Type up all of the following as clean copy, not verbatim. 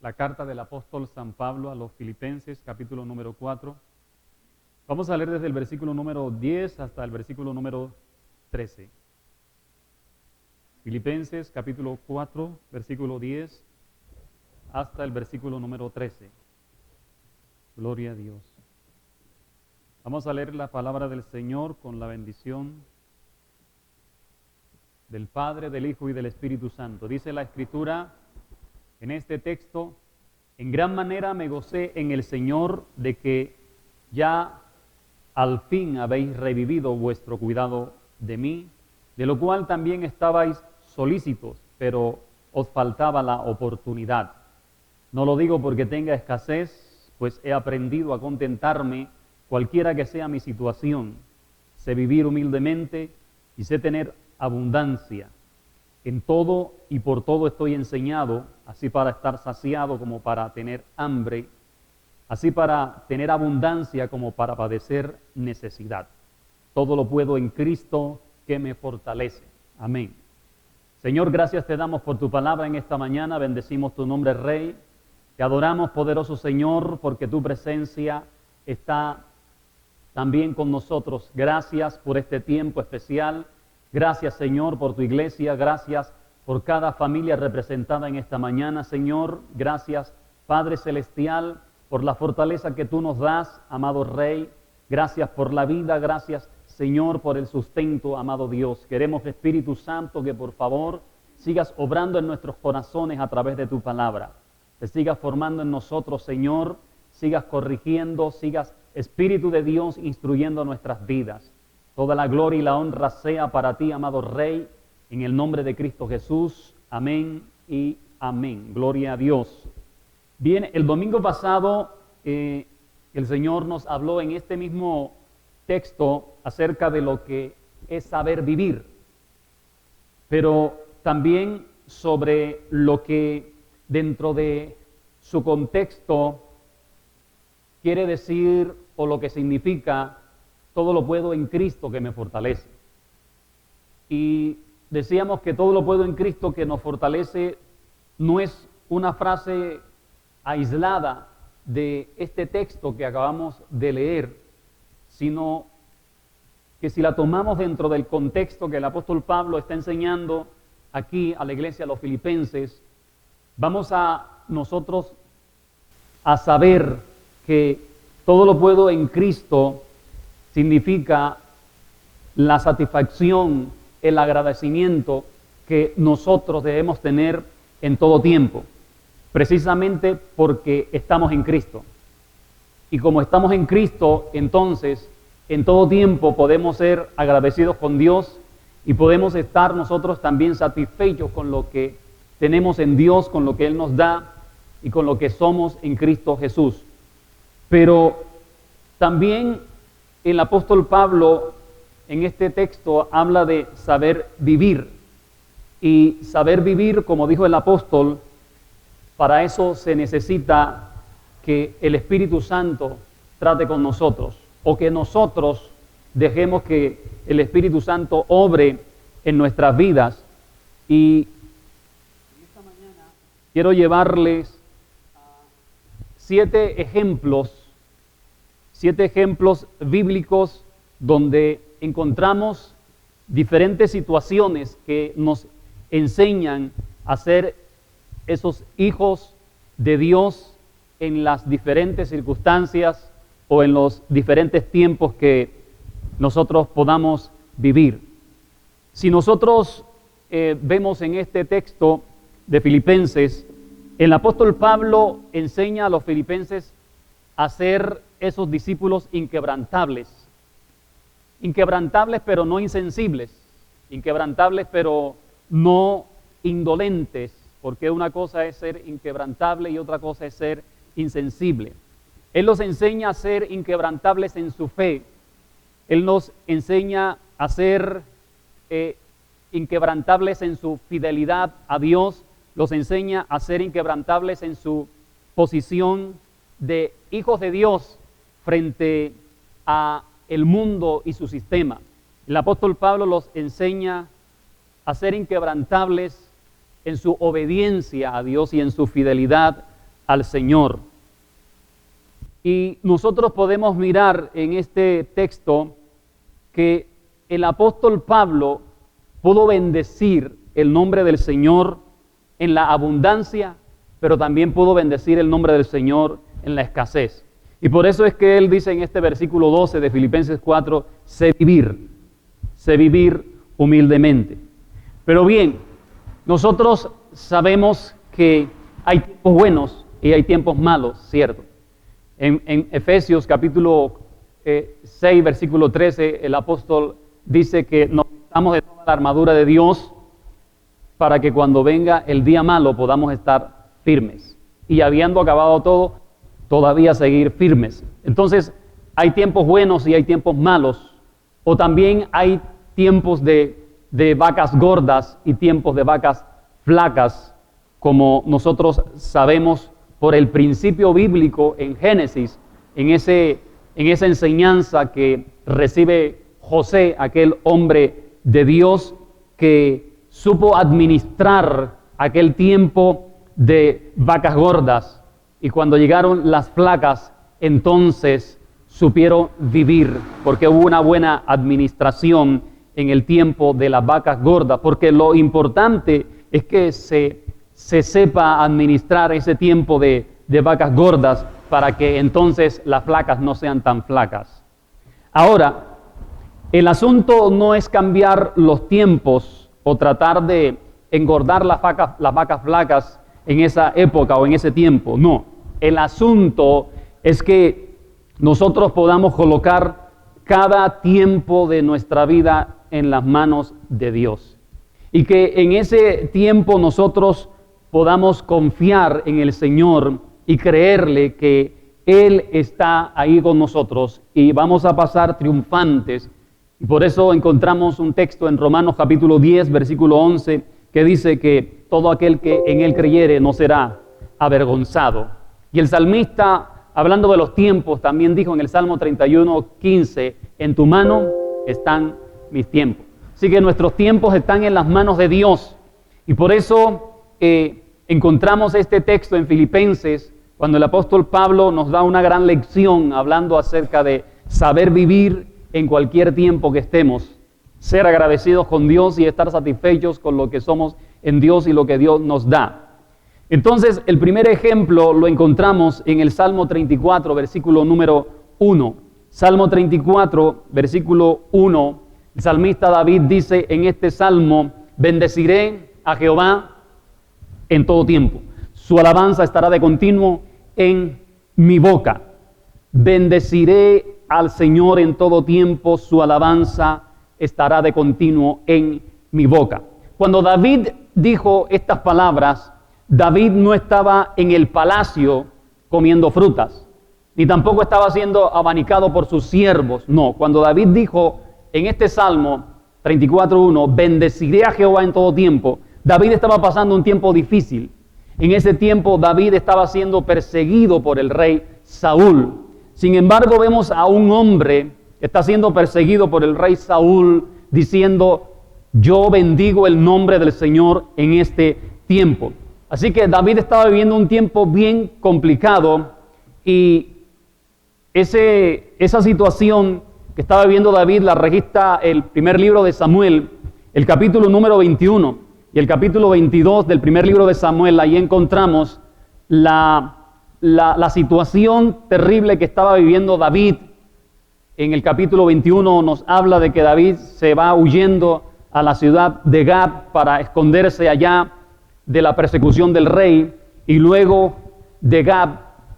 la carta del apóstol San Pablo a los Filipenses, capítulo número 4. Vamos a leer desde el versículo número 10 hasta el versículo número 13. Filipenses, capítulo 4, versículo 10 hasta el versículo número 13. Gloria a Dios. Vamos a leer la palabra del Señor con la bendición del Padre, del Hijo y del Espíritu Santo. Dice la Escritura en este texto: en gran manera me gocé en el Señor de que ya al fin habéis revivido vuestro cuidado de mí, de lo cual también estabais solícitos, pero os faltaba la oportunidad. No lo digo porque tenga escasez, pues he aprendido a contentarme cualquiera que sea mi situación. Sé vivir humildemente y sé tener abundancia. En todo y por todo estoy enseñado, así para estar saciado como para tener hambre, así para tener abundancia como para padecer necesidad. Todo lo puedo en Cristo que me fortalece. Amén. Señor, gracias te damos por tu palabra en esta mañana. Bendecimos tu nombre, Rey. Te adoramos, poderoso Señor, porque tu presencia está también con nosotros. Gracias por este tiempo especial. Gracias, Señor, por tu iglesia. Gracias por cada familia representada en esta mañana, Señor. Gracias, Padre Celestial, por la fortaleza que tú nos das, amado Rey. Gracias por la vida. Gracias, Señor, por el sustento, amado Dios. Queremos, Espíritu Santo, que por favor sigas obrando en nuestros corazones a través de tu palabra. Te sigas formando en nosotros, Señor. Sigas corrigiendo, sigas, Espíritu de Dios, instruyendo nuestras vidas. Toda la gloria y la honra sea para ti, amado Rey, en el nombre de Cristo Jesús. Amén y amén. Gloria a Dios. Bien, el domingo pasado el Señor nos habló en este mismo texto acerca de lo que es saber vivir, pero también sobre lo que dentro de su contexto quiere decir o lo que significa todo lo puedo en Cristo que me fortalece. Y decíamos que todo lo puedo en Cristo que nos fortalece no es una frase aislada de este texto que acabamos de leer, sino que si la tomamos dentro del contexto que el apóstol Pablo está enseñando aquí a la iglesia, a los filipenses, vamos a nosotros a saber que todo lo puedo en Cristo significa la satisfacción, el agradecimiento que nosotros debemos tener en todo tiempo, precisamente porque estamos en Cristo. Y como estamos en Cristo, entonces, en todo tiempo podemos ser agradecidos con Dios y podemos estar nosotros también satisfechos con lo que tenemos en Dios, con lo que Él nos da y con lo que somos en Cristo Jesús. Pero también el apóstol Pablo en este texto habla de saber vivir. Y saber vivir, como dijo el apóstol, para eso se necesita que el Espíritu Santo trate con nosotros, o que nosotros dejemos que el Espíritu Santo obre en nuestras vidas. Y esta mañana quiero llevarles 7 ejemplos bíblicos donde encontramos diferentes situaciones que nos enseñan a ser esos hijos de Dios en las diferentes circunstancias o en los diferentes tiempos que nosotros podamos vivir. Si nosotros vemos en este texto de Filipenses, el apóstol Pablo enseña a los filipenses a ser esos discípulos inquebrantables pero no insensibles, inquebrantables pero no indolentes, porque una cosa es ser inquebrantable y otra cosa es ser insensible. Él nos enseña a ser inquebrantables en su fe. Él nos enseña a ser inquebrantables en su fidelidad a Dios. Los enseña a ser inquebrantables en su posición de hijos de Dios frente a el mundo y su sistema. El apóstol Pablo los enseña a ser inquebrantables en su obediencia a Dios y en su fidelidad al Señor. Y nosotros podemos mirar en este texto que el apóstol Pablo pudo bendecir el nombre del Señor en la abundancia, pero también pudo bendecir el nombre del Señor en la escasez. Y por eso es que él dice en este versículo 12 de Filipenses 4, sé vivir humildemente. Pero bien, nosotros sabemos que hay tiempos buenos y hay tiempos malos, ¿cierto? En Efesios capítulo 6, versículo 13, el apóstol dice que nos necesitamos de toda la armadura de Dios para que cuando venga el día malo podamos estar firmes. Y habiendo acabado todo, todavía seguir firmes. Entonces, hay tiempos buenos y hay tiempos malos. O también hay tiempos de vacas gordas y tiempos de vacas flacas, como nosotros sabemos por el principio bíblico en Génesis, en esa enseñanza que recibe José, aquel hombre de Dios que supo administrar aquel tiempo de vacas gordas, y cuando llegaron las flacas, entonces supieron vivir, porque hubo una buena administración en el tiempo de las vacas gordas, porque lo importante es que se sepa administrar ese tiempo de vacas gordas para que entonces las flacas no sean tan flacas. Ahora, el asunto no es cambiar los tiempos o tratar de engordar las vacas flacas en esa época o en ese tiempo, no. El asunto es que nosotros podamos colocar cada tiempo de nuestra vida en las manos de Dios. Y que en ese tiempo nosotros podamos confiar en el Señor y creerle que Él está ahí con nosotros y vamos a pasar triunfantes. Y por eso encontramos un texto en Romanos capítulo 10, versículo 11, que dice que todo aquel que en Él creyere no será avergonzado. Y el salmista, hablando de los tiempos, también dijo en el Salmo 31, 15, en tu mano están mis tiempos. Así que nuestros tiempos están en las manos de Dios. Y por eso encontramos este texto en Filipenses, cuando el apóstol Pablo nos da una gran lección hablando acerca de saber vivir en cualquier tiempo que estemos, ser agradecidos con Dios y estar satisfechos con lo que somos en Dios y lo que Dios nos da. Entonces, el primer ejemplo lo encontramos en el Salmo 34, versículo número 1. Salmo 34, versículo 1, el salmista David dice en este salmo, bendeciré a Jehová en todo tiempo. Su alabanza estará de continuo en mi boca. Bendeciré al Señor en todo tiempo, su alabanza estará de continuo en mi boca. Cuando David dijo estas palabras, David no estaba en el palacio comiendo frutas, ni tampoco estaba siendo abanicado por sus siervos. No, cuando David dijo en este Salmo 34:1, bendeciré a Jehová en todo tiempo, David estaba pasando un tiempo difícil. En ese tiempo David estaba siendo perseguido por el rey Saúl. Sin embargo, vemos a un hombre que está siendo perseguido por el rey Saúl diciendo, yo bendigo el nombre del Señor en este tiempo. Así que David estaba viviendo un tiempo bien complicado y esa situación que estaba viviendo David la registra el primer libro de Samuel, el capítulo número 21 y el capítulo 22 del primer libro de Samuel. Ahí encontramos la situación terrible que estaba viviendo David. En el capítulo 21 nos habla de que David se va huyendo a la ciudad de Gad para esconderse allá de la persecución del rey, y luego de Gad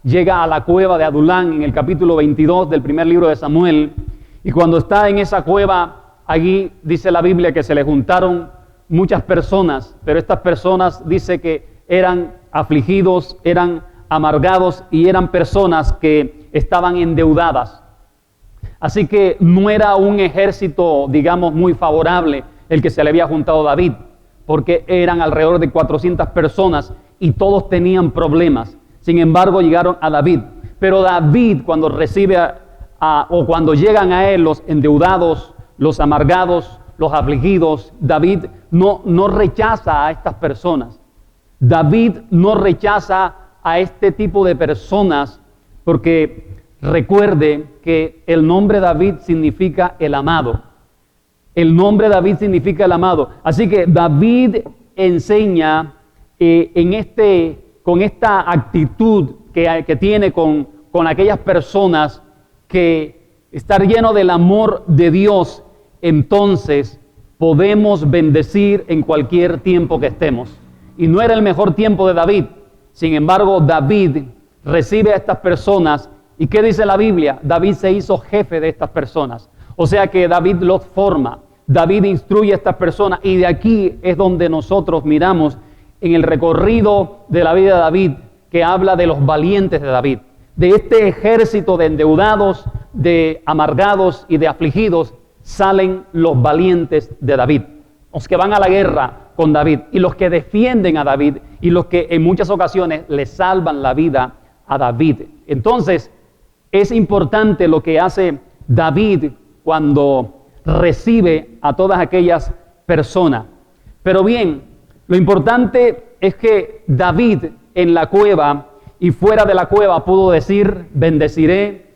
llega a la cueva de Adulán en el capítulo 22 del primer libro de Samuel, y cuando está en esa cueva, allí dice la Biblia que se le juntaron muchas personas, pero estas personas dice que eran afligidos, eran amargados y eran personas que estaban endeudadas. Así que no era un ejército, digamos, muy favorable el que se le había juntado a David, porque eran alrededor de 400 personas y todos tenían problemas. Sin embargo, llegaron a David. Pero David, cuando recibe o cuando llegan a él los endeudados, los amargados, los afligidos, David no rechaza a estas personas. David no rechaza a este tipo de personas porque recuerde que el nombre David significa el amado. El nombre David significa el amado. Así que David enseña con esta actitud que tiene con aquellas personas, que estar lleno del amor de Dios, entonces podemos bendecir en cualquier tiempo que estemos. Y no era el mejor tiempo de David. Sin embargo, David recibe a estas personas. ¿Y qué dice la Biblia? David se hizo jefe de estas personas. O sea que David los forma. David instruye a estas personas. Y de aquí es donde nosotros miramos en el recorrido de la vida de David, que habla de los valientes de David. De este ejército de endeudados, de amargados y de afligidos, salen los valientes de David. Los que van a la guerra con David y los que defienden a David y los que en muchas ocasiones le salvan la vida a David. Entonces, es importante lo que hace David cuando recibe a todas aquellas personas. Pero bien, lo importante es que David en la cueva y fuera de la cueva pudo decir: bendeciré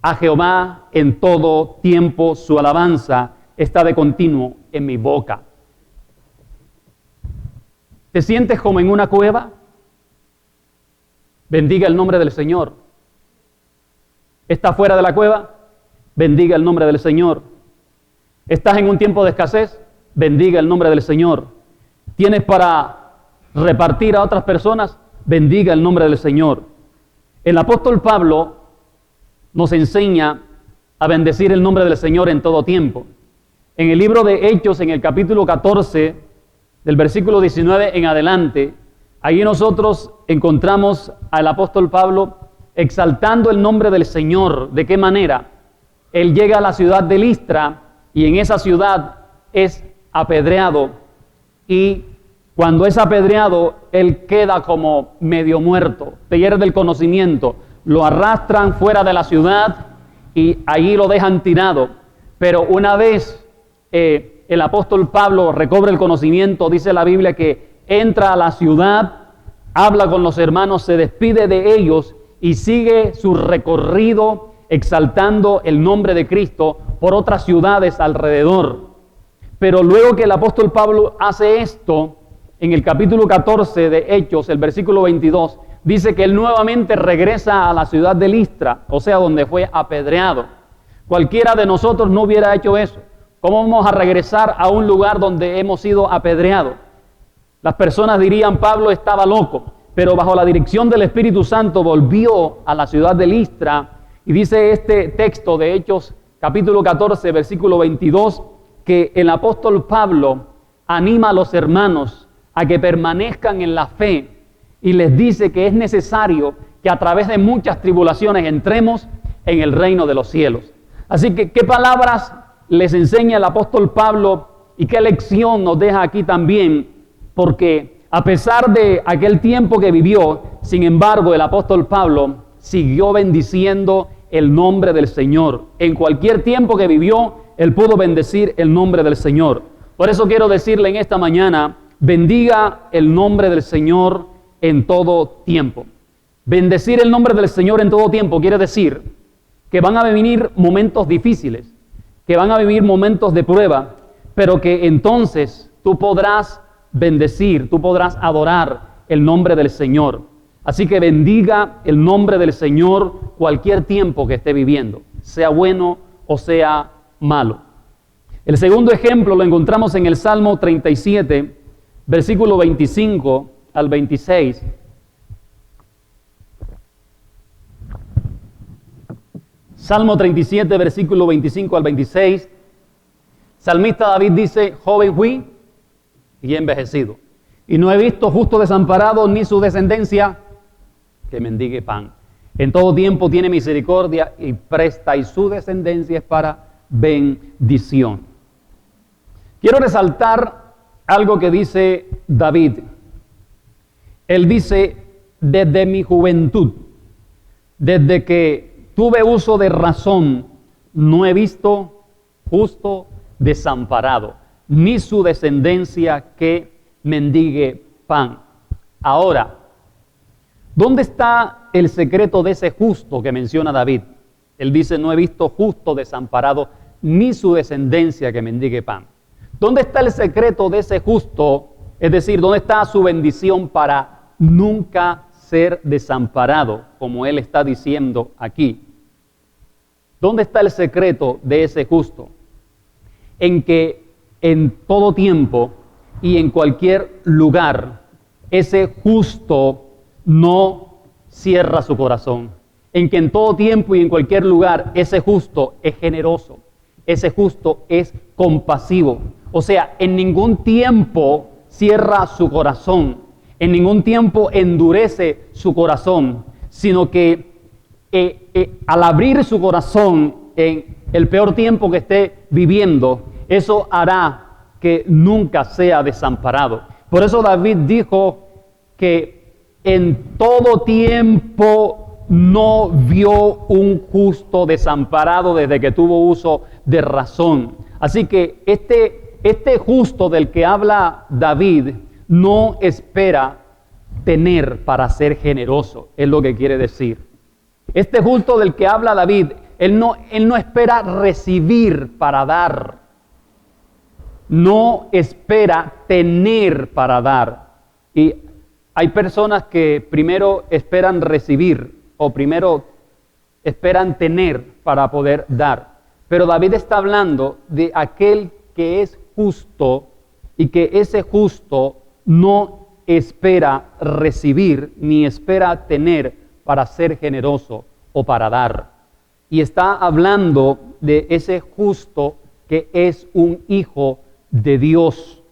a Jehová en todo tiempo, su alabanza está de continuo en mi boca. ¿Te sientes como en una cueva? Bendiga el nombre del Señor. ¿Estás fuera de la cueva? Bendiga el nombre del Señor. ¿Estás en un tiempo de escasez? Bendiga el nombre del Señor. ¿Tienes para repartir a otras personas? Bendiga el nombre del Señor. El apóstol Pablo nos enseña a bendecir el nombre del Señor en todo tiempo. En el libro de Hechos, en el capítulo 14, del versículo 19 en adelante, ahí nosotros encontramos al apóstol Pablo exaltando el nombre del Señor. ¿De qué manera? Él llega a la ciudad de Listra y en esa ciudad es apedreado, y cuando es apedreado, él queda como medio muerto, pierde el conocimiento, lo arrastran fuera de la ciudad y allí lo dejan tirado. Pero una vez el apóstol Pablo recobra el conocimiento, dice la Biblia que entra a la ciudad, habla con los hermanos, se despide de ellos y sigue su recorrido exaltando el nombre de Cristo por otras ciudades alrededor. Pero luego que el apóstol Pablo hace esto, en el capítulo 14 de Hechos, el versículo 22, dice que él nuevamente regresa a la ciudad de Listra, o sea, donde fue apedreado. Cualquiera de nosotros no hubiera hecho eso. ¿Cómo vamos a regresar a un lugar donde hemos sido apedreados? Las personas dirían: Pablo estaba loco, pero bajo la dirección del Espíritu Santo volvió a la ciudad de Listra. Y dice este texto de Hechos, capítulo 14, versículo 22, que el apóstol Pablo anima a los hermanos a que permanezcan en la fe y les dice que es necesario que a través de muchas tribulaciones entremos en el reino de los cielos. Así que, ¿qué palabras les enseña el apóstol Pablo y qué lección nos deja aquí también? Porque a pesar de aquel tiempo que vivió, sin embargo, el apóstol Pablo siguió bendiciendo el nombre del Señor. En cualquier tiempo que vivió, él pudo bendecir el nombre del Señor. Por eso quiero decirle en esta mañana: bendiga el nombre del Señor en todo tiempo. Bendecir el nombre del Señor en todo tiempo quiere decir que van a venir momentos difíciles, que van a vivir momentos de prueba, pero que entonces tú podrás bendecir, tú podrás adorar el nombre del Señor. Así que bendiga el nombre del Señor cualquier tiempo que esté viviendo, sea bueno o sea malo. El segundo ejemplo lo encontramos en el Salmo 37, versículo 25 al 26. Salmo 37, versículo 25 al 26. Salmista David dice: joven fui y he envejecido, y no he visto justo desamparado ni su descendencia que mendigue pan. En todo tiempo tiene misericordia y presta, y su descendencia es para bendición. Quiero resaltar algo que dice David. Él dice: desde mi juventud, desde que tuve uso de razón, no he visto justo desamparado, ni su descendencia que mendigue pan. Ahora, ¿Dónde está el secreto de ese justo que menciona David? Él dice, no he visto justo desamparado, ni su descendencia que mendigue pan. ¿Dónde está el secreto de ese justo? Es decir, ¿dónde está su bendición para nunca ser desamparado, como él está diciendo aquí? ¿Dónde está el secreto de ese justo? En que en todo tiempo y en cualquier lugar, ese justo no cierra su corazón. En que en todo tiempo y en cualquier lugar, ese justo es generoso. Ese justo es compasivo. O sea, en ningún tiempo cierra su corazón. En ningún tiempo endurece su corazón. Sino que al abrir su corazón en el peor tiempo que esté viviendo, eso hará que nunca sea desamparado. Por eso David dijo que en todo tiempo no vio un justo desamparado desde que tuvo uso de razón. Así que este justo del que habla David no espera tener para ser generoso, es lo que quiere decir. Este justo del que habla David, él no espera recibir para dar. No espera tener para dar. Y hay personas que primero esperan recibir o primero esperan tener para poder dar. Pero David está hablando de aquel que es justo y que ese justo no espera recibir ni espera tener para ser generoso o para dar. Y está hablando de ese justo que es un hijo de Dios.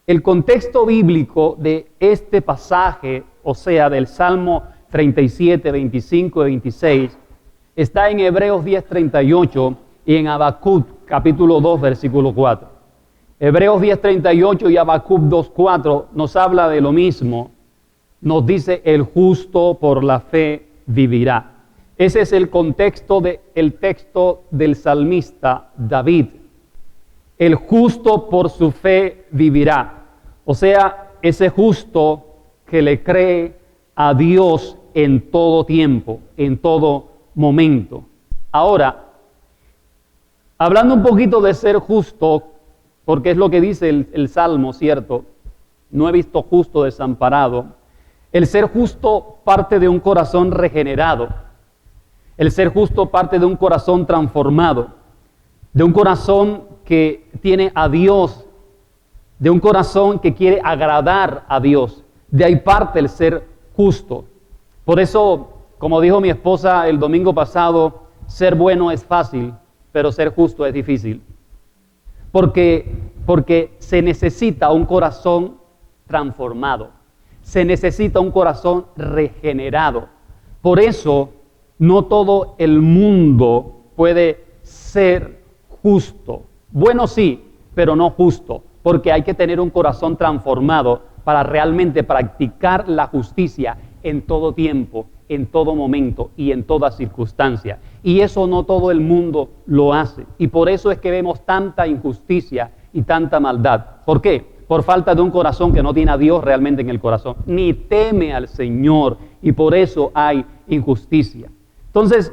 El contexto bíblico de este pasaje, o sea, del Salmo 37, 25 y 26, está en Hebreos 10, 38 y en Habacuc, capítulo 2, versículo 4. Hebreos 10, 38 y Habacuc 2, 4 nos habla de lo mismo. Nos dice, el justo por la fe vivirá. Ese es el contexto del texto del salmista David. El justo por su fe vivirá. O sea, ese justo que le cree a Dios en todo tiempo, en todo momento. Ahora, hablando un poquito de ser justo, porque es lo que dice el Salmo, ¿cierto? No he visto justo desamparado. El ser justo parte de un corazón regenerado. El ser justo parte de un corazón transformado. De un corazón que tiene a Dios. De un corazón que quiere agradar a Dios. De ahí parte el ser justo. Por eso, como dijo mi esposa el domingo pasado, ser bueno es fácil, pero ser justo es difícil. Porque se necesita un corazón transformado. Se necesita un corazón regenerado. Por eso, no todo el mundo puede ser justo. Bueno, sí, pero no justo. Porque hay que tener un corazón transformado para realmente practicar la justicia en todo tiempo, en todo momento y en toda circunstancia. Y eso no todo el mundo lo hace. Y por eso es que vemos tanta injusticia y tanta maldad. ¿Por qué? Por falta de un corazón que no tiene a Dios realmente en el corazón, ni teme al Señor, y por eso hay injusticia. Entonces,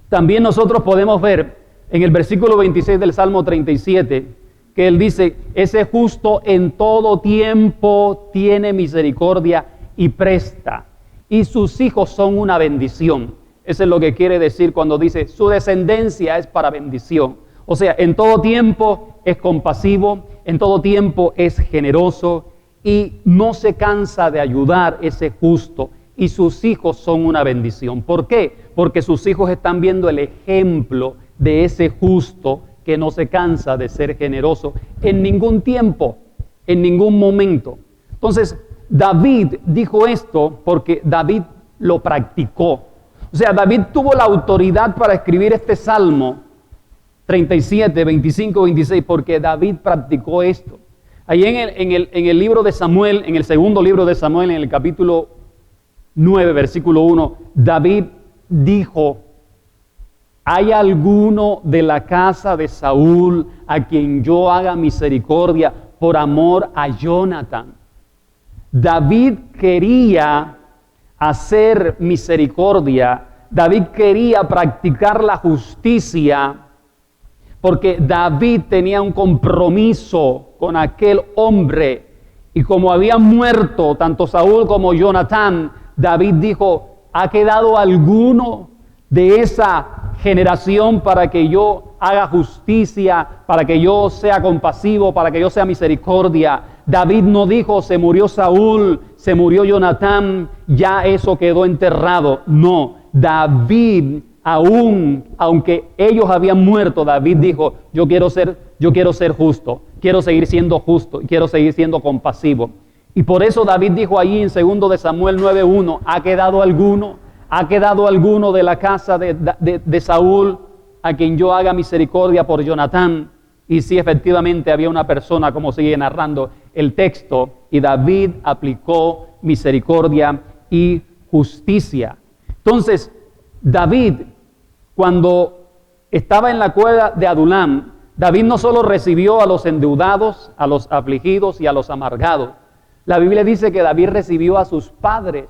también nosotros podemos ver en el versículo 26 del Salmo 37, que él dice, ese justo en todo tiempo tiene misericordia y presta, y sus hijos son una bendición. Eso es lo que quiere decir cuando dice, su descendencia es para bendición. O sea, en todo tiempo es compasivo, en todo tiempo es generoso y no se cansa de ayudar ese justo. Y sus hijos son una bendición. ¿Por qué? Porque sus hijos están viendo el ejemplo de ese justo que no se cansa de ser generoso en ningún tiempo, en ningún momento. Entonces, David dijo esto porque David lo practicó. O sea, David tuvo la autoridad para escribir este Salmo 37, 25, 26, porque David practicó esto. Ahí en el libro de Samuel, en el segundo libro de Samuel, en el capítulo 9, versículo 1, David dijo, ¿hay alguno de la casa de Saúl a quien yo haga misericordia por amor a Jonathan? David quería hacer misericordia, David quería practicar la justicia, porque David tenía un compromiso con aquel hombre. Y como habían muerto tanto Saúl como Jonatán, David dijo, ¿ha quedado alguno de esa generación para que yo haga justicia, para que yo sea compasivo, para que yo sea misericordia? David no dijo, se murió Saúl, se murió Jonatán, ya eso quedó enterrado. No, David, aunque ellos habían muerto, David dijo, yo quiero ser justo, quiero seguir siendo justo, quiero seguir siendo compasivo. Y por eso David dijo allí en 2 de Samuel 9:1, ¿ha quedado alguno de la casa de Saúl a quien yo haga misericordia por Jonatán? Y sí, efectivamente había una persona, como sigue narrando el texto, y David aplicó misericordia y justicia. Entonces, David, cuando estaba en la cueva de Adulam, David no solo recibió a los endeudados, a los afligidos y a los amargados. La Biblia dice que David recibió a sus padres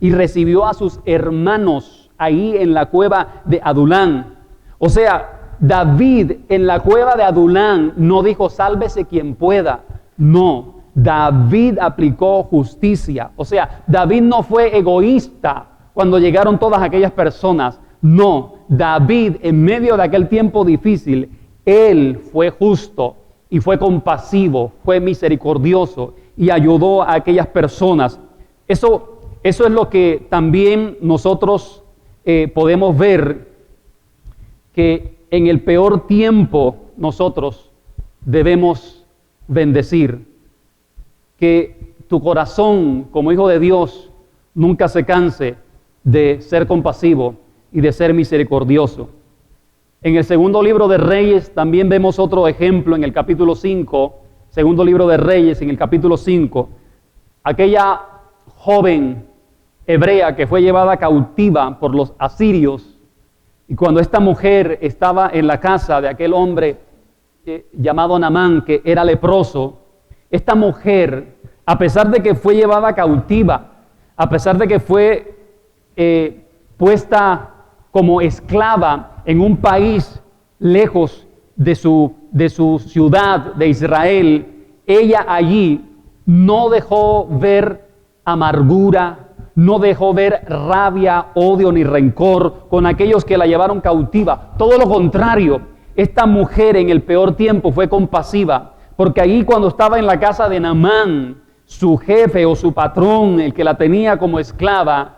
y recibió a sus hermanos ahí en la cueva de Adulam. O sea, David en la cueva de Adulam no dijo, sálvese quien pueda. No, David aplicó justicia. O sea, David no fue egoísta cuando llegaron todas aquellas personas. No, David en medio de aquel tiempo difícil, él fue justo y fue compasivo, fue misericordioso y ayudó a aquellas personas. Eso es lo que también nosotros podemos ver, que en el peor tiempo nosotros debemos bendecir. Que tu corazón como hijo de Dios nunca se canse de ser compasivo y de ser misericordioso. En el segundo libro de Reyes también vemos otro ejemplo en el capítulo 5, segundo libro de Reyes en el capítulo 5, aquella joven hebrea que fue llevada cautiva por los asirios, y cuando esta mujer estaba en la casa de aquel hombre llamado Naamán, que era leproso, esta mujer, a pesar de que fue llevada cautiva, a pesar de que fue puesta como esclava en un país lejos de su ciudad de Israel, ella allí no dejó ver amargura, no dejó ver rabia, odio ni rencor con aquellos que la llevaron cautiva. Todo lo contrario, esta mujer en el peor tiempo fue compasiva, porque ahí cuando estaba en la casa de Naamán, su jefe o su patrón, el que la tenía como esclava,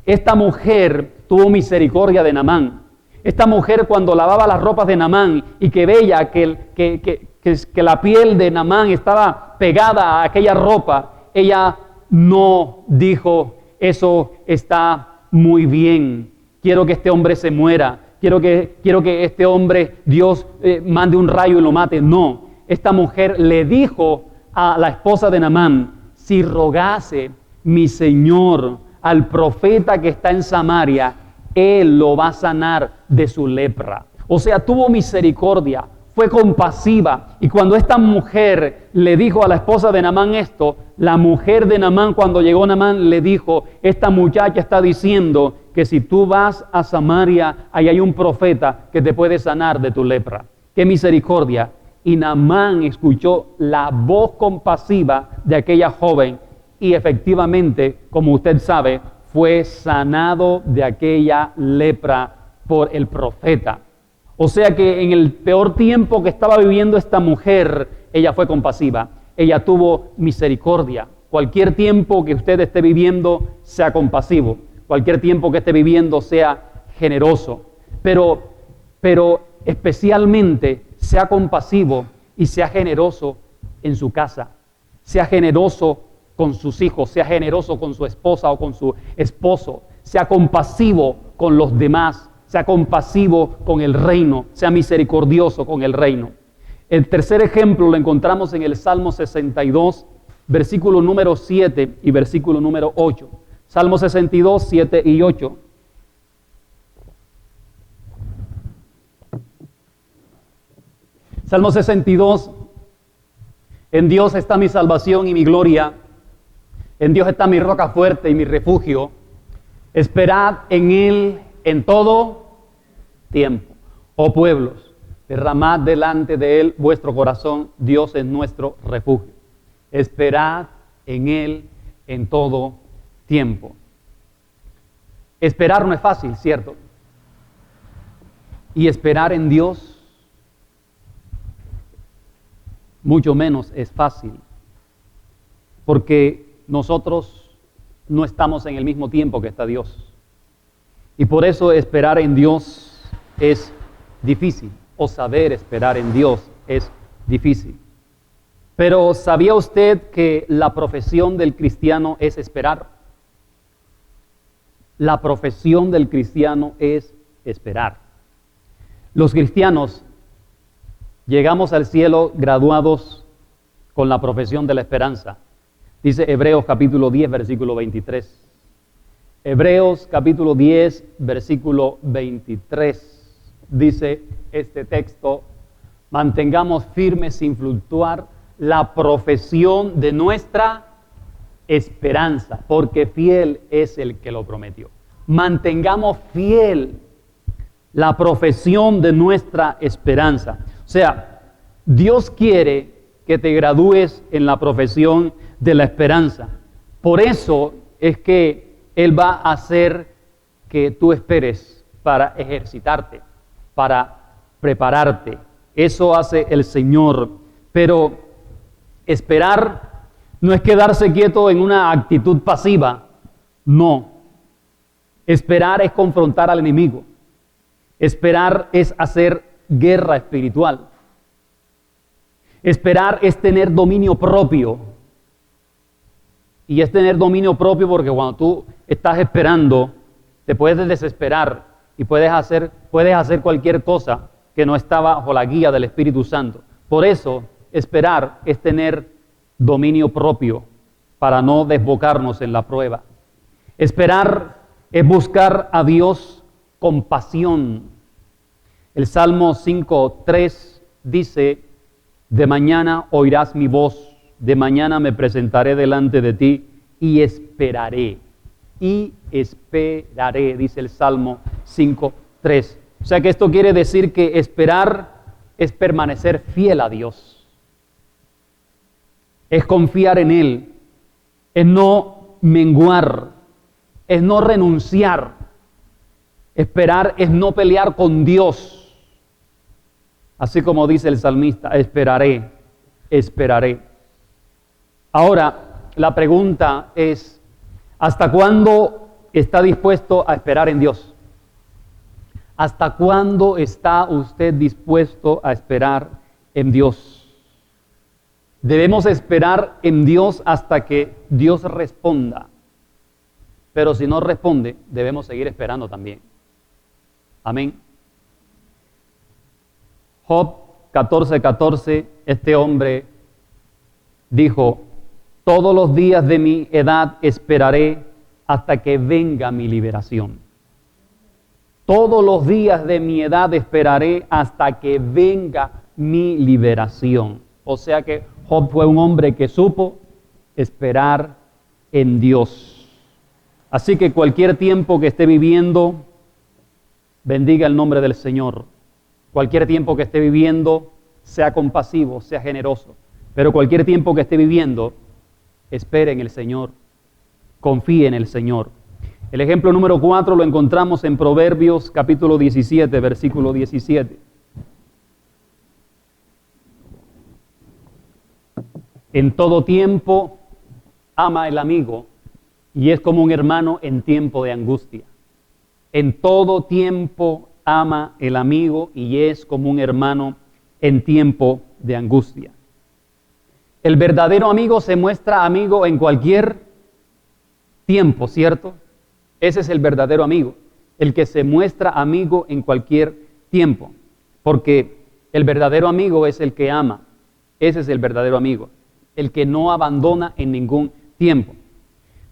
esta mujer tuvo misericordia de Naamán. Esta mujer, cuando lavaba las ropas de Naamán y que veía que la piel de Naamán estaba pegada a aquella ropa, ella no dijo, eso está muy bien, quiero que este hombre se muera, quiero que este hombre, Dios mande un rayo y lo mate. No, esta mujer le dijo a la esposa de Naamán, si rogase mi señor al profeta que está en Samaria, él lo va a sanar de su lepra. O sea, tuvo misericordia, fue compasiva. Y cuando esta mujer le dijo a la esposa de Naamán esto, la mujer de Naamán, cuando llegó Naamán, le dijo, esta muchacha está diciendo que si tú vas a Samaria, ahí hay un profeta que te puede sanar de tu lepra. ¡Qué misericordia! Y Naamán escuchó la voz compasiva de aquella joven y efectivamente, como usted sabe, fue sanado de aquella lepra por el profeta. O sea que en el peor tiempo que estaba viviendo esta mujer, ella fue compasiva, ella tuvo misericordia. Cualquier tiempo que usted esté viviendo, sea compasivo. Cualquier tiempo que esté viviendo, sea generoso. Pero especialmente, sea compasivo y sea generoso en su casa. Sea generoso con sus hijos, sea generoso con su esposa o con su esposo. Sea compasivo con los demás. Sea compasivo con el reino, sea misericordioso con el reino. El tercer ejemplo lo encontramos en el Salmo 62, versículo número 7 y versículo número 8. Salmo 62, 7 y 8. Salmo 62, en Dios está mi salvación y mi gloria, en Dios está mi roca fuerte y mi refugio. Esperad en Él en todo tiempo. Oh pueblos, derramad delante de Él vuestro corazón. Dios es nuestro refugio. Esperad en Él en todo tiempo. Esperar no es fácil, ¿cierto? Y esperar en Dios mucho menos es fácil, porque nosotros no estamos en el mismo tiempo que está Dios. Y por eso esperar en Dios es difícil, o saber esperar en Dios es difícil. Pero ¿sabía usted que la profesión del cristiano es esperar? La profesión del cristiano es esperar. Los cristianos llegamos al cielo graduados con la profesión de la esperanza. Dice Hebreos capítulo 10, versículo 23. Hebreos capítulo 10, versículo 23. Dice este texto: mantengamos firmes sin fluctuar la profesión de nuestra esperanza, porque fiel es el que lo prometió. Mantengamos fiel la profesión de nuestra esperanza. O sea, Dios quiere que te gradúes en la profesión de la esperanza. Por eso es que Él va a hacer que tú esperes para ejercitarte, para prepararte. Eso hace el Señor. Pero esperar no es quedarse quieto en una actitud pasiva. No. Esperar es confrontar al enemigo. Esperar es hacer guerra espiritual. Esperar es tener dominio propio. Y es tener dominio propio porque cuando tú estás esperando, te puedes desesperar y puedes hacer cualquier cosa que no está bajo la guía del Espíritu Santo. Por eso, esperar es tener dominio propio para no desbocarnos en la prueba. Esperar es buscar a Dios con pasión. El Salmo 5:3 dice: de mañana oirás mi voz, de mañana me presentaré delante de ti y esperaré. Y esperaré, dice el Salmo 5:3. O sea que esto quiere decir que esperar es permanecer fiel a Dios. Es confiar en Él, es no menguar, es no renunciar. Esperar es no pelear con Dios. Así como dice el salmista: esperaré, esperaré. Ahora, la pregunta es: ¿hasta cuándo está dispuesto a esperar en Dios? ¿Hasta cuándo está usted dispuesto a esperar en Dios? Debemos esperar en Dios hasta que Dios responda. Pero si no responde, debemos seguir esperando también. Amén. Job 14:14, este hombre dijo: todos los días de mi edad esperaré hasta que venga mi liberación. Todos los días de mi edad esperaré hasta que venga mi liberación. O sea que Job fue un hombre que supo esperar en Dios. Así que cualquier tiempo que esté viviendo, bendiga el nombre del Señor. Cualquier tiempo que esté viviendo, sea compasivo, sea generoso. Pero cualquier tiempo que esté viviendo, espere en el Señor, confíe en el Señor. El ejemplo número 4 lo encontramos en Proverbios capítulo 17, versículo 17. En todo tiempo ama el amigo y es como un hermano en tiempo de angustia. En todo tiempo ama el amigo y es como un hermano en tiempo de angustia. El verdadero amigo se muestra amigo en cualquier tiempo, ¿cierto? Ese es el verdadero amigo, el que se muestra amigo en cualquier tiempo, porque el verdadero amigo es el que ama. Ese es el verdadero amigo, el que no abandona en ningún tiempo.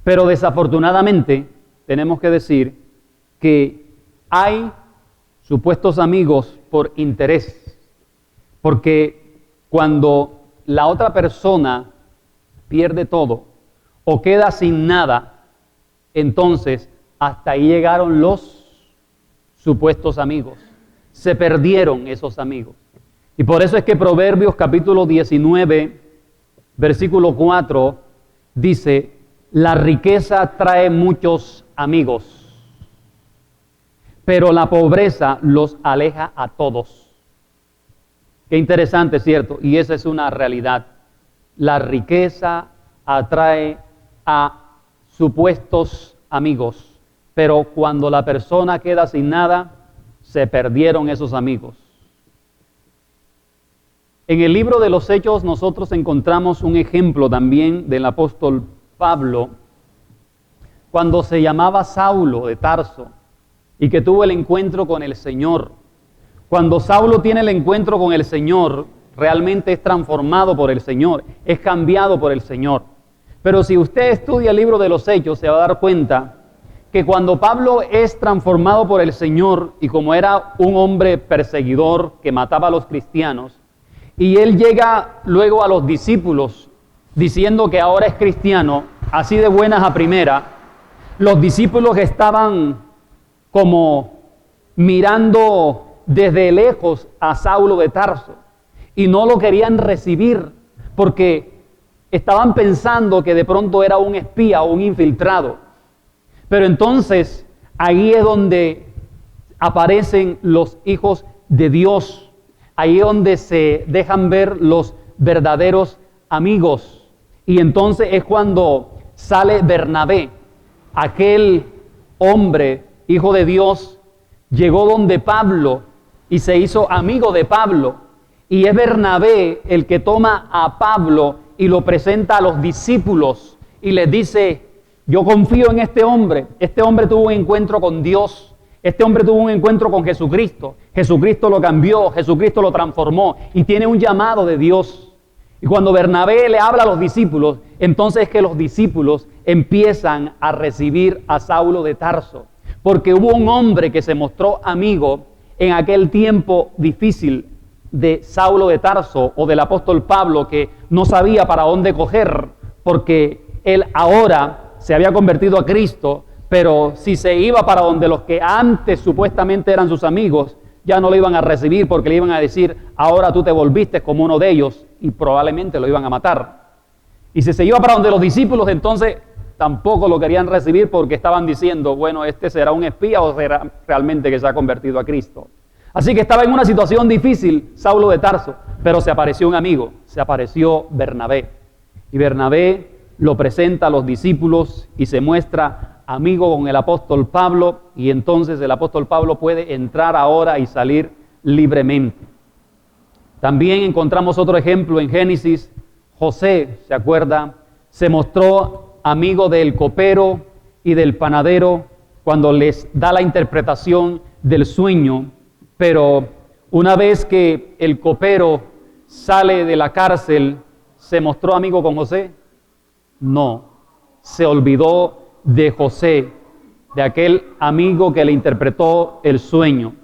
Pero desafortunadamente tenemos que decir que hay supuestos amigos por interés, porque cuando la otra persona pierde todo o queda sin nada, entonces hasta ahí llegaron los supuestos amigos. Se perdieron esos amigos. Y por eso es que Proverbios capítulo 19, versículo 4, dice, la riqueza trae muchos amigos, pero la pobreza los aleja a todos. Qué interesante, ¿cierto? Y esa es una realidad. La riqueza atrae a supuestos amigos, pero cuando la persona queda sin nada, se perdieron esos amigos. En el libro de los Hechos nosotros encontramos un ejemplo también del apóstol Pablo, cuando se llamaba Saulo de Tarso y que tuvo el encuentro con el Señor. Cuando Saulo tiene el encuentro con el Señor, realmente es transformado por el Señor, es cambiado por el Señor. Pero si usted estudia el libro de los Hechos, se va a dar cuenta que cuando Pablo es transformado por el Señor, y como era un hombre perseguidor que mataba a los cristianos, y él llega luego a los discípulos diciendo que ahora es cristiano, así de buenas a primera, los discípulos estaban como mirando desde lejos a Saulo de Tarso y no lo querían recibir porque estaban pensando que de pronto era un espía o un infiltrado. Pero entonces ahí es donde aparecen los hijos de Dios, ahí es donde se dejan ver los verdaderos amigos. Y entonces es cuando sale Bernabé, aquel hombre, hijo de Dios, llegó donde Pablo y se hizo amigo de Pablo. Y es Bernabé el que toma a Pablo y lo presenta a los discípulos y les dice, yo confío en este hombre tuvo un encuentro con Dios, este hombre tuvo un encuentro con Jesucristo, Jesucristo lo cambió, Jesucristo lo transformó y tiene un llamado de Dios. Y cuando Bernabé le habla a los discípulos, entonces es que los discípulos empiezan a recibir a Saulo de Tarso, porque hubo un hombre que se mostró amigo en aquel tiempo difícil de Saulo de Tarso o del apóstol Pablo, que no sabía para dónde coger, porque él ahora se había convertido a Cristo, pero si se iba para donde los que antes supuestamente eran sus amigos, ya no lo iban a recibir porque le iban a decir, ahora tú te volviste como uno de ellos, y probablemente lo iban a matar. Y si se iba para donde los discípulos, entonces tampoco lo querían recibir porque estaban diciendo, bueno, este será un espía o será realmente que se ha convertido a Cristo. Así que estaba en una situación difícil Saulo de Tarso, pero se apareció un amigo, se apareció Bernabé. Y Bernabé lo presenta a los discípulos y se muestra amigo con el apóstol Pablo, y entonces el apóstol Pablo puede entrar ahora y salir libremente. También encontramos otro ejemplo en Génesis. José, ¿se acuerda? Se mostró amigo del copero y del panadero cuando les da la interpretación del sueño, pero una vez que el copero sale de la cárcel, ¿se mostró amigo con José? No, se olvidó de José, de aquel amigo que le interpretó el sueño.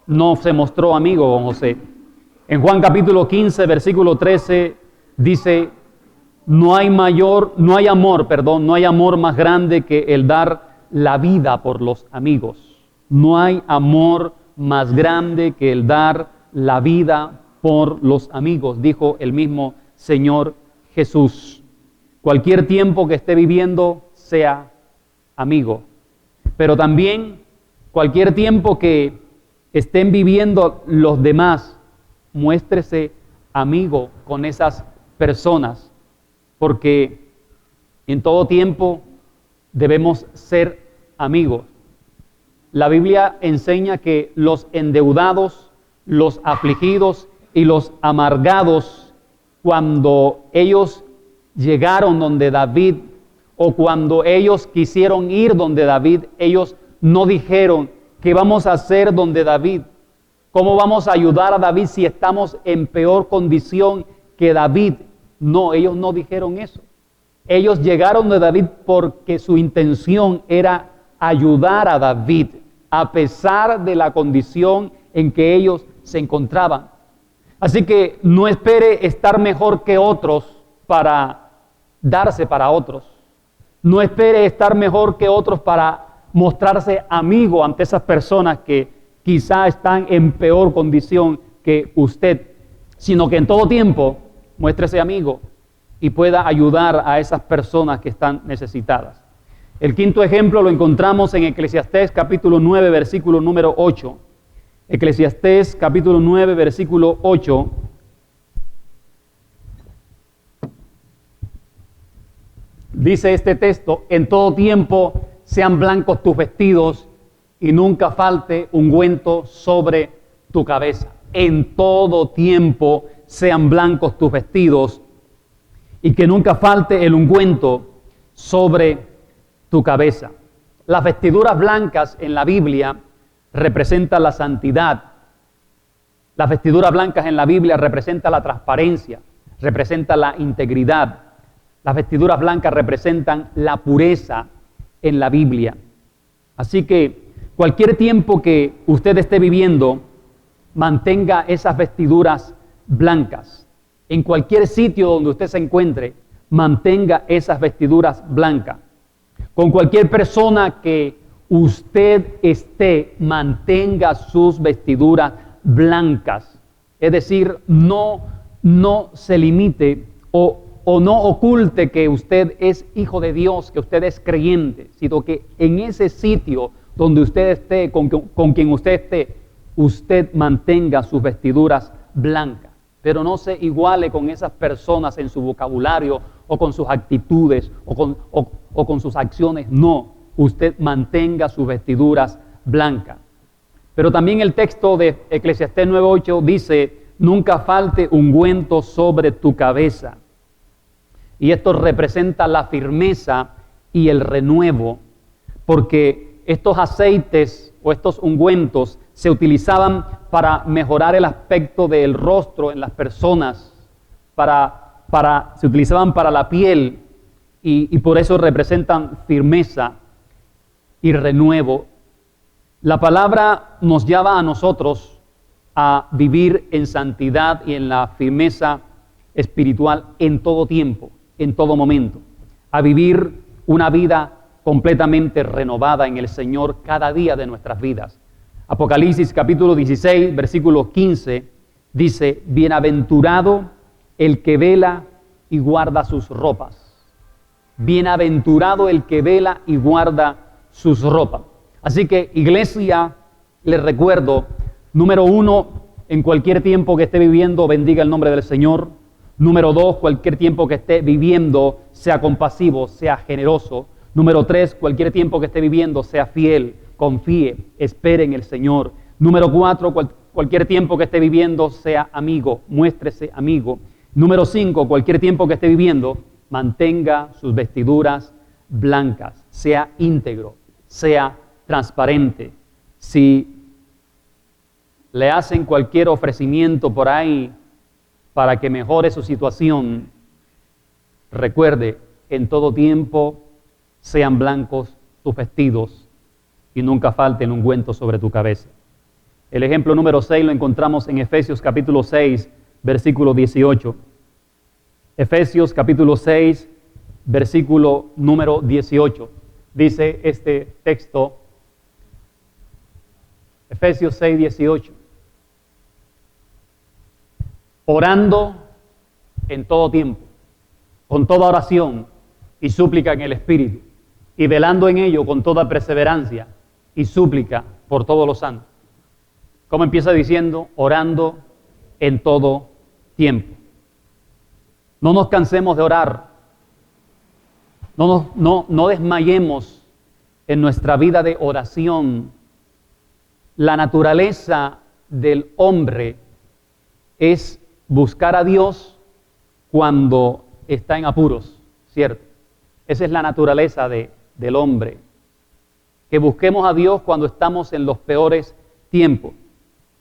No se mostró amigo con José. En Juan capítulo 15, versículo 13, dice, no hay amor más grande que el dar la vida por los amigos. No hay amor más grande que el dar la vida por los amigos, dijo el mismo Señor Jesús. Cualquier tiempo que esté viviendo, sea amigo. Pero también cualquier tiempo que estén viviendo los demás, muéstrese amigo con esas personas, porque en todo tiempo debemos ser amigos. La Biblia enseña que los endeudados, los afligidos y los amargados, cuando ellos llegaron donde David, o cuando ellos quisieron ir donde David, ellos no dijeron, ¿qué vamos a hacer donde David? ¿Cómo vamos a ayudar a David si estamos en peor condición que David? No, ellos no dijeron eso. Ellos llegaron de David porque su intención era ayudar a David, a pesar de la condición en que ellos se encontraban. Así que no espere estar mejor que otros para darse para otros. No espere estar mejor que otros para mostrarse amigo ante esas personas que quizá están en peor condición que usted, sino que en todo tiempo muéstrese amigo y pueda ayudar a esas personas que están necesitadas. El quinto ejemplo lo encontramos en Eclesiastés capítulo 9, versículo número 8. Eclesiastés capítulo 9, versículo 8. Dice este texto: en todo tiempo sean blancos tus vestidos y nunca falte ungüento sobre tu cabeza. En todo tiempo sean blancos tus vestidos y que nunca falte el ungüento sobre tu cabeza. Las vestiduras blancas en la Biblia representan la santidad. Las vestiduras blancas en la Biblia representan la transparencia, representan la integridad. Las vestiduras blancas representan la pureza en la Biblia. Así que cualquier tiempo que usted esté viviendo, mantenga esas vestiduras blancas. En cualquier sitio donde usted se encuentre, mantenga esas vestiduras blancas. Con cualquier persona que usted esté, mantenga sus vestiduras blancas. Es decir, no se limite o no oculte que usted es hijo de Dios, que usted es creyente, sino que en ese sitio donde usted esté, con quien usted esté, usted mantenga sus vestiduras blancas. Pero no se iguale con esas personas en su vocabulario o con sus actitudes o con sus acciones. No, usted mantenga sus vestiduras blancas. Pero también el texto de Eclesiastés 9:8 dice: nunca falte ungüento sobre tu cabeza. Y esto representa la firmeza y el renuevo, porque estos aceites o estos ungüentos se utilizaban para mejorar el aspecto del rostro en las personas, se utilizaban para la piel y por eso representan firmeza y renuevo. La palabra nos llama a nosotros a vivir en santidad y en la firmeza espiritual en todo tiempo, en todo momento, a vivir una vida completamente renovada en el Señor cada día de nuestras vidas. Apocalipsis capítulo 16, versículo 15, dice: bienaventurado el que vela y guarda sus ropas. Bienaventurado el que vela y guarda sus ropas. Así que, iglesia, les recuerdo, número 1, en cualquier tiempo que esté viviendo, bendiga el nombre del Señor. Número 2, cualquier tiempo que esté viviendo, sea compasivo, sea generoso. Número 3, cualquier tiempo que esté viviendo, sea fiel, confíe, espere en el Señor. Número 4, cualquier tiempo que esté viviendo, sea amigo, muéstrese amigo. Número 5, cualquier tiempo que esté viviendo, mantenga sus vestiduras blancas, sea íntegro, sea transparente. Si le hacen cualquier ofrecimiento por ahí para que mejore su situación, recuerde, en todo tiempo sean blancos tus vestidos y nunca falte el ungüento sobre tu cabeza. El ejemplo número 6 lo encontramos en Efesios capítulo 6, versículo 18. Efesios capítulo 6, versículo número 18. Dice este texto, Efesios 6, 18. Orando en todo tiempo, con toda oración y súplica en el Espíritu, y velando en ello con toda perseverancia y súplica por todos los santos. ¿Cómo empieza diciendo? Orando en todo tiempo. No nos cansemos de orar. No desmayemos en nuestra vida de oración. La naturaleza del hombre es buscar a Dios cuando está en apuros, ¿cierto? Esa es la naturaleza del hombre. Que busquemos a Dios cuando estamos en los peores tiempos.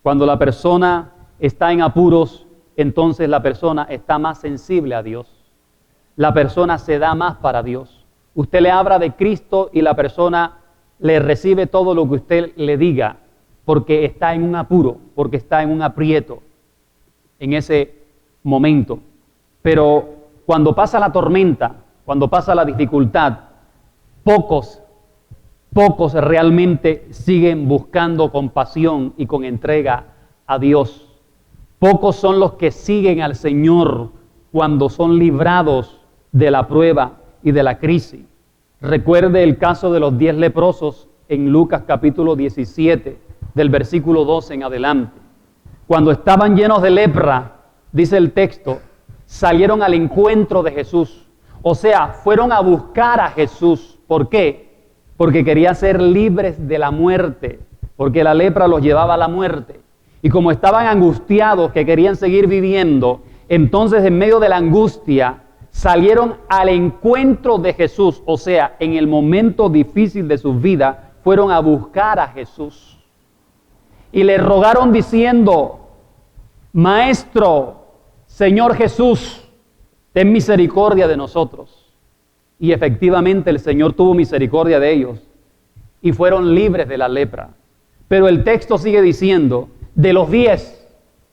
Cuando la persona está en apuros, entonces la persona está más sensible a Dios. La persona se da más para Dios. Usted le habla de Cristo y la persona le recibe todo lo que usted le diga, porque está en un apuro, porque está en un aprieto en ese momento. Pero cuando pasa la tormenta, cuando pasa la dificultad, pocos pocos realmente siguen buscando con pasión y con entrega a Dios. Pocos son los que siguen al Señor cuando son librados de la prueba y de la crisis. Recuerde el caso de los 10 leprosos en Lucas capítulo 17, del versículo 12 en adelante. Cuando estaban llenos de lepra, dice el texto, salieron al encuentro de Jesús. O sea, fueron a buscar a Jesús. ¿Por qué? Porque querían ser libres de la muerte, porque la lepra los llevaba a la muerte. Y como estaban angustiados, que querían seguir viviendo, entonces en medio de la angustia salieron al encuentro de Jesús. O sea, en el momento difícil de sus vidas, fueron a buscar a Jesús. Y le rogaron diciendo, Maestro, Señor Jesús, ten misericordia de nosotros. Y efectivamente el Señor tuvo misericordia de ellos y fueron libres de la lepra. Pero el texto sigue diciendo, de los 10,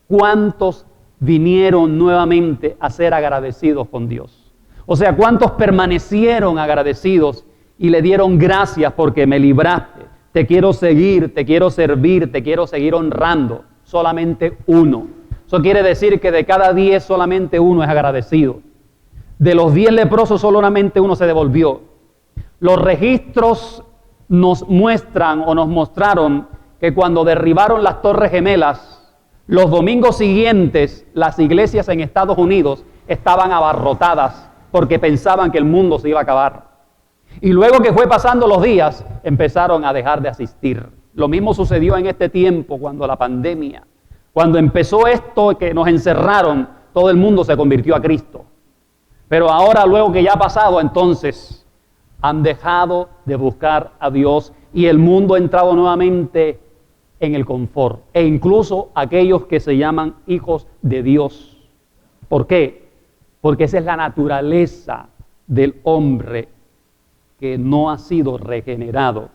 ¿cuántos vinieron nuevamente a ser agradecidos con Dios? O sea, ¿cuántos permanecieron agradecidos y le dieron gracias porque me libraste? Te quiero seguir, te quiero servir, te quiero seguir honrando. Solamente uno. Eso quiere decir que de cada 10 solamente uno es agradecido. De los 10 leprosos solamente uno se devolvió. Los registros nos muestran o nos mostraron que cuando derribaron las Torres Gemelas, los domingos siguientes las iglesias en Estados Unidos estaban abarrotadas porque pensaban que el mundo se iba a acabar. Y luego que fue pasando los días, empezaron a dejar de asistir. Lo mismo sucedió en este tiempo cuando la pandemia, cuando empezó esto que nos encerraron, todo el mundo se convirtió a Cristo. Pero ahora, luego que ya ha pasado, entonces han dejado de buscar a Dios y el mundo ha entrado nuevamente en el confort. E incluso aquellos que se llaman hijos de Dios. ¿Por qué? Porque esa es la naturaleza del hombre que no ha sido regenerado.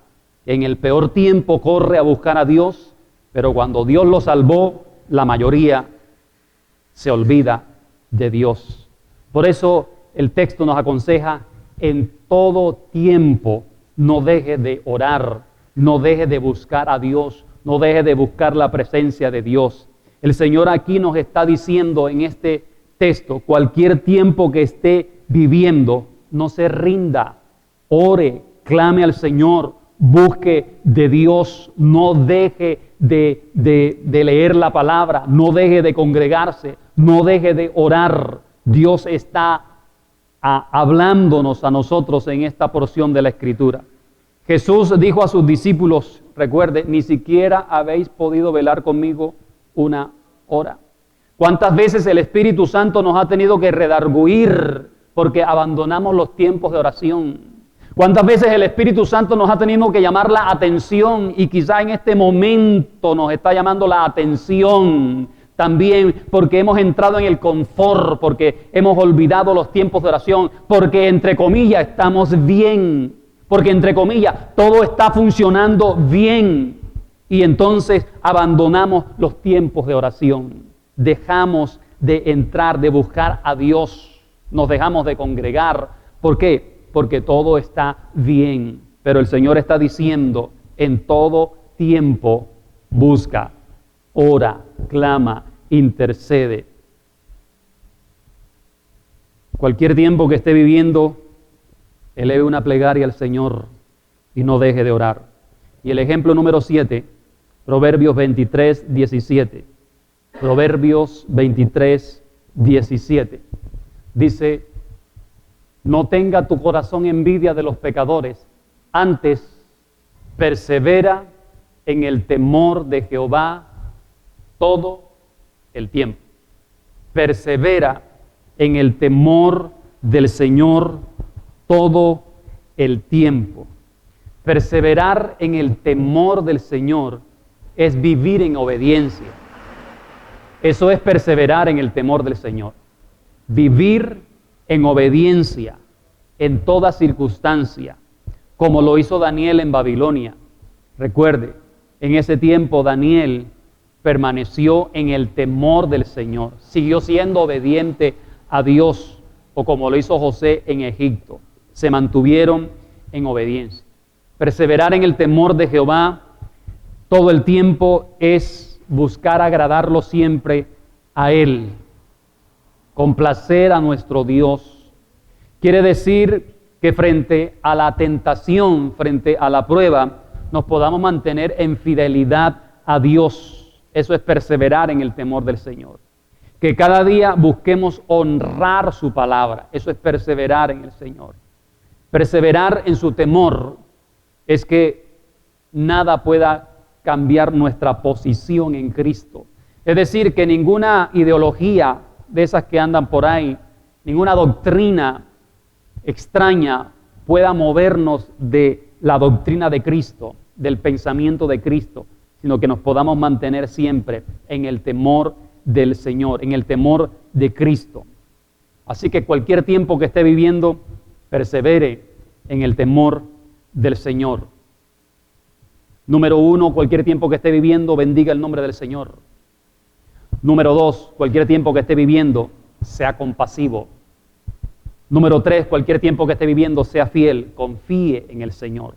En el peor tiempo corre a buscar a Dios, pero cuando Dios lo salvó, la mayoría se olvida de Dios. Por eso el texto nos aconseja, en todo tiempo no deje de orar, no deje de buscar a Dios, no deje de buscar la presencia de Dios. El Señor aquí nos está diciendo en este texto, cualquier tiempo que esté viviendo, no se rinda, ore, clame al Señor, busque de Dios, no deje de leer la palabra, no deje de congregarse, no deje de orar. Dios está hablándonos a nosotros en esta porción de la Escritura. Jesús dijo a sus discípulos, recuerde, ni siquiera habéis podido velar conmigo una hora. ¿Cuántas veces el Espíritu Santo nos ha tenido que redarguir porque abandonamos los tiempos de oración? ¿Cuántas veces el Espíritu Santo nos ha tenido que llamar la atención y quizá en este momento nos está llamando la atención también porque hemos entrado en el confort, porque hemos olvidado los tiempos de oración, porque entre comillas estamos bien, porque entre comillas todo está funcionando bien y entonces abandonamos los tiempos de oración, dejamos de entrar, de buscar a Dios, nos dejamos de congregar. ¿Por qué? Porque todo está bien, pero el Señor está diciendo, en todo tiempo busca, ora, clama, intercede. Cualquier tiempo que esté viviendo, eleve una plegaria al Señor y no deje de orar. Y el ejemplo número 7, Proverbios 23, 17. Proverbios 23, 17. Dice, no tenga tu corazón envidia de los pecadores, antes persevera en el temor de Jehová todo el tiempo. Persevera en el temor del Señor todo el tiempo. Perseverar en el temor del Señor es vivir en obediencia. Eso es perseverar en el temor del Señor. Vivir en obediencia en toda circunstancia, como lo hizo Daniel en Babilonia. Recuerde, en ese tiempo Daniel permaneció en el temor del Señor, siguió siendo obediente a Dios, o como lo hizo José en Egipto, se mantuvieron en obediencia. Perseverar en el temor de Jehová todo el tiempo es buscar agradarlo siempre a Él, complacer a nuestro Dios. Quiere decir que frente a la tentación, frente a la prueba, nos podamos mantener en fidelidad a Dios. Eso es perseverar en el temor del Señor. Que cada día busquemos honrar su palabra. Eso es perseverar en el Señor. Perseverar en su temor es que nada pueda cambiar nuestra posición en Cristo. Es decir, que ninguna ideología de esas que andan por ahí, ninguna doctrina extraña pueda movernos de la doctrina de Cristo, del pensamiento de Cristo, sino que nos podamos mantener siempre en el temor del Señor, en el temor de Cristo. Así que cualquier tiempo que esté viviendo, persevere en el temor del Señor. Número 1, cualquier tiempo que esté viviendo, bendiga el nombre del Señor. Número 2, cualquier tiempo que esté viviendo, sea compasivo. Número 3, cualquier tiempo que esté viviendo, sea fiel, confíe en el Señor.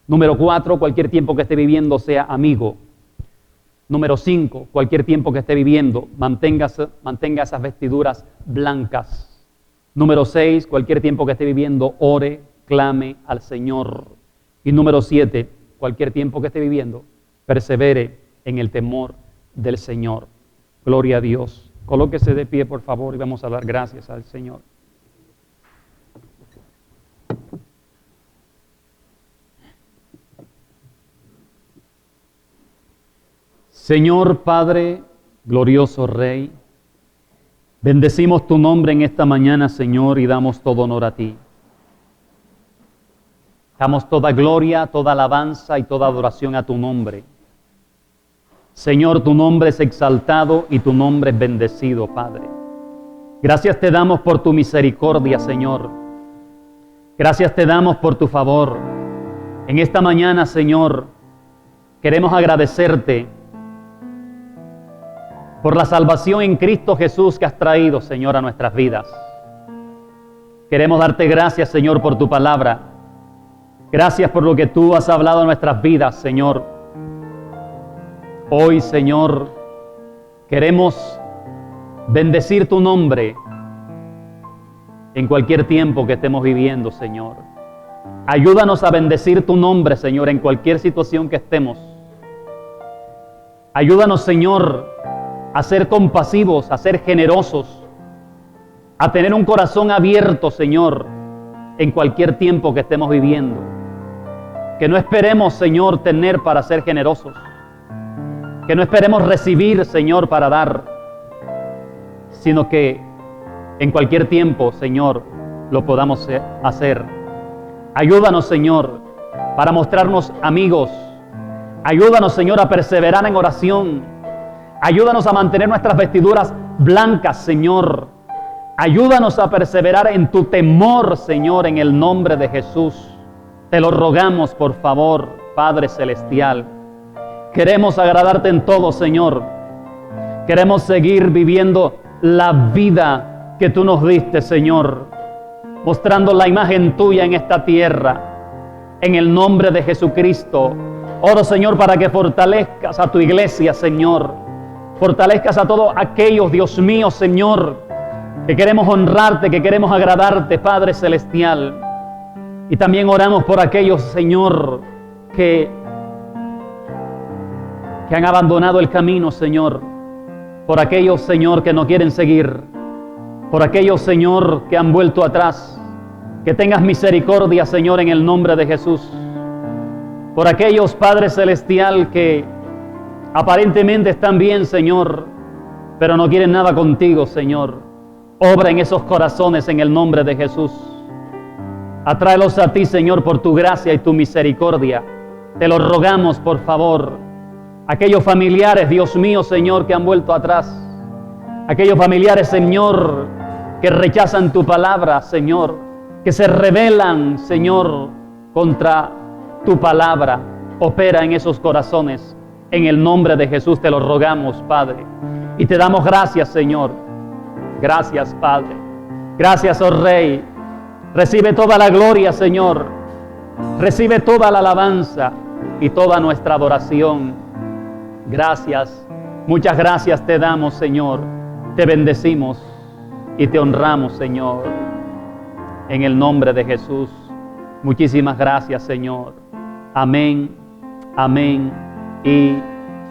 Número 4, cualquier tiempo que esté viviendo, sea amigo. Número 5, cualquier tiempo que esté viviendo, mantenga esas vestiduras blancas. Número 6, cualquier tiempo que esté viviendo, ore, clame al Señor. Y número 7, cualquier tiempo que esté viviendo, persevere en el temor del Señor. Gloria a Dios. Colóquese de pie, por favor, y vamos a dar gracias al Señor. Señor Padre, glorioso Rey, bendecimos tu nombre en esta mañana, Señor, y damos todo honor a ti. Damos toda gloria, toda alabanza y toda adoración a tu nombre. Señor, tu nombre es exaltado y tu nombre es bendecido, Padre. Gracias te damos por tu misericordia, Señor. Gracias te damos por tu favor. En esta mañana, Señor, queremos agradecerte por la salvación en Cristo Jesús que has traído, Señor, a nuestras vidas. Queremos darte gracias, Señor, por tu palabra. Gracias por lo que tú has hablado en nuestras vidas, Señor. Hoy, Señor, queremos bendecir tu nombre en cualquier tiempo que estemos viviendo, Señor. Ayúdanos a bendecir tu nombre, Señor, en cualquier situación que estemos. Ayúdanos, Señor, a ser compasivos, a ser generosos, a tener un corazón abierto, Señor, en cualquier tiempo que estemos viviendo. Que no esperemos, Señor, tener para ser generosos. Que no esperemos recibir, Señor, para dar, sino que en cualquier tiempo, Señor, lo podamos hacer. Ayúdanos, Señor, para mostrarnos amigos. Ayúdanos, Señor, a perseverar en oración. Ayúdanos a mantener nuestras vestiduras blancas, Señor. Ayúdanos a perseverar en tu temor, Señor, en el nombre de Jesús. Te lo rogamos, por favor, Padre Celestial. Queremos agradarte en todo, Señor. Queremos seguir viviendo la vida que tú nos diste, Señor, mostrando la imagen tuya en esta tierra. En el nombre de Jesucristo, oro, Señor, para que fortalezcas a tu iglesia, Señor. Fortalezcas a todos aquellos, Dios mío, Señor, que queremos honrarte, que queremos agradarte, Padre Celestial. Y también oramos por aquellos, Señor, que han abandonado el camino, Señor. Por aquellos, Señor, que no quieren seguir. Por aquellos, Señor, que han vuelto atrás. Que tengas misericordia, Señor, en el nombre de Jesús. Por aquellos, Padre Celestial, que aparentemente están bien, Señor, pero no quieren nada contigo, Señor. Obra en esos corazones en el nombre de Jesús. Atráelos a ti, Señor, por tu gracia y tu misericordia. Te lo rogamos, por favor. Aquellos familiares, Dios mío, Señor, que han vuelto atrás. Aquellos familiares, Señor, que rechazan tu palabra, Señor. Que se rebelan, Señor, contra tu palabra. Opera en esos corazones. En el nombre de Jesús te lo rogamos, Padre. Y te damos gracias, Señor. Gracias, Padre. Gracias, oh Rey. Recibe toda la gloria, Señor. Recibe toda la alabanza y toda nuestra adoración. Gracias, muchas gracias te damos, Señor. Te bendecimos y te honramos, Señor. En el nombre de Jesús. Muchísimas gracias, Señor. Amén, amén y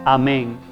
amén.